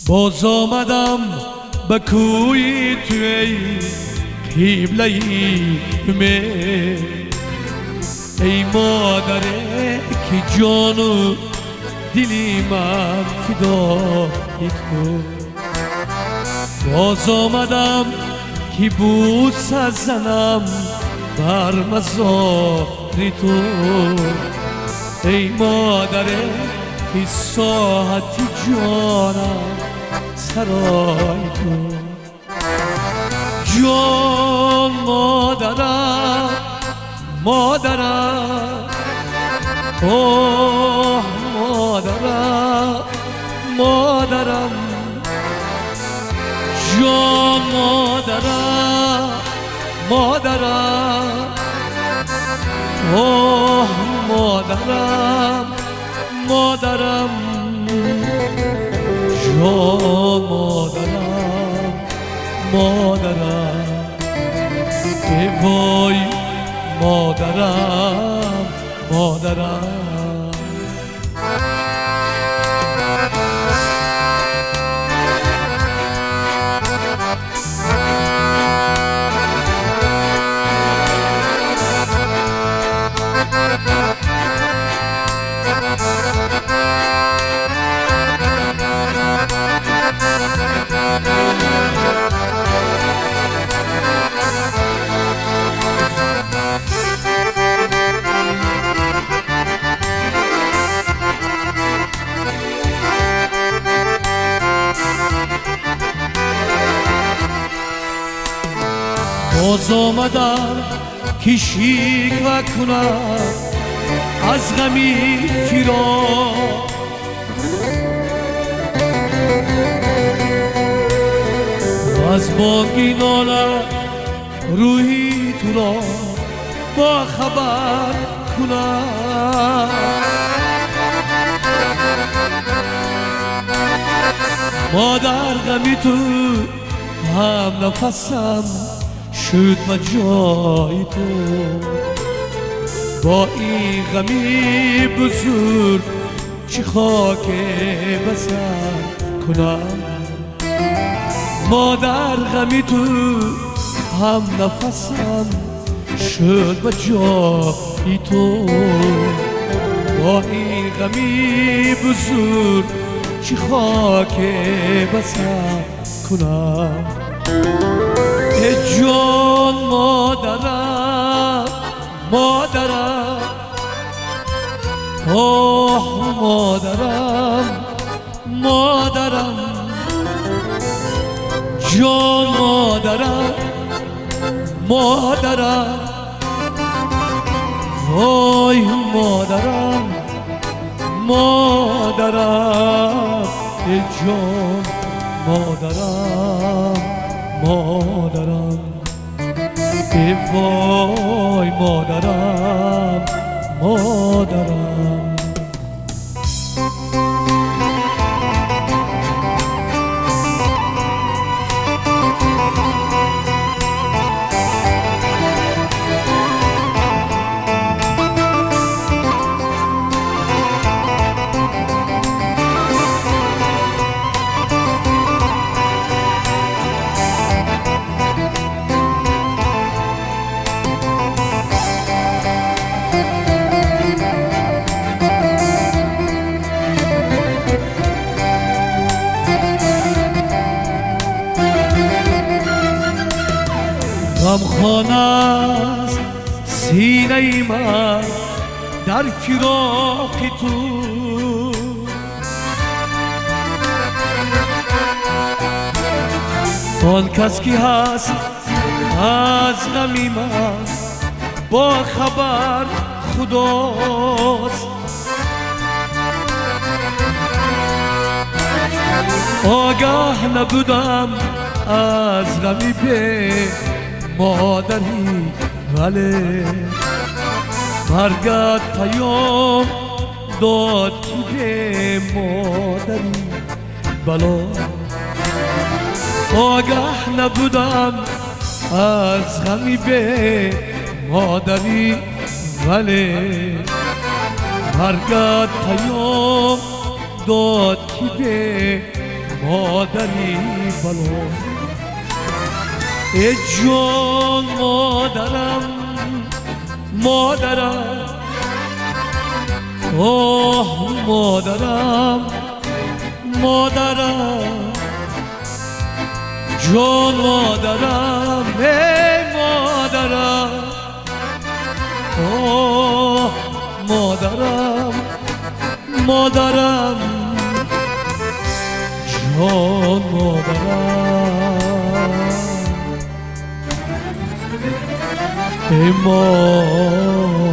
باز آمدم به کوی توی قبله ای مادره که جان و دلی من فدای تو. باز آمدم که بوسه زنم بر مزار تو. ای مادره که ساعت جانم سرای تو. جان مادرم مادرم اوه مادرم مادرم جان مادرم مادرم اوه مادرم مادرم جان مادرم مادرم ای وای مادرم مادرم. باز آمدم که شکوه کنم از غمی فراق. از بانگی ناله روحی تو را با خبر کنم. مادر غمی تو هم نفسم شد به جای تو. با این غمی بزرگ چی خاک بسر کنم. مادر غمی تو هم نفسم شد به جای تو. با این غمی بزرگ چی خاک بسر کنم. ای جان مادرم مادرم اوه مادرم مادرم جان مادرم مادرم وای مادرم مادرم ای جان مادرم مادرم ای وای مادرم مادرم. غمخوان است سینه من در فراق تو. آن کس که هست از غمی من با خبر خداست. آگاه نبودم از غمی به مادری ولی مرگت پیام داد که به مادری بلا. آگاه نبودم از غمی به مادری ولی مرگت پیام داد که به مادری بلا ای جان مادرم مادرم آه مادرم مادرم جان مادرم ای مادرم آه مادرم مادرم جان مادرم ای مادرم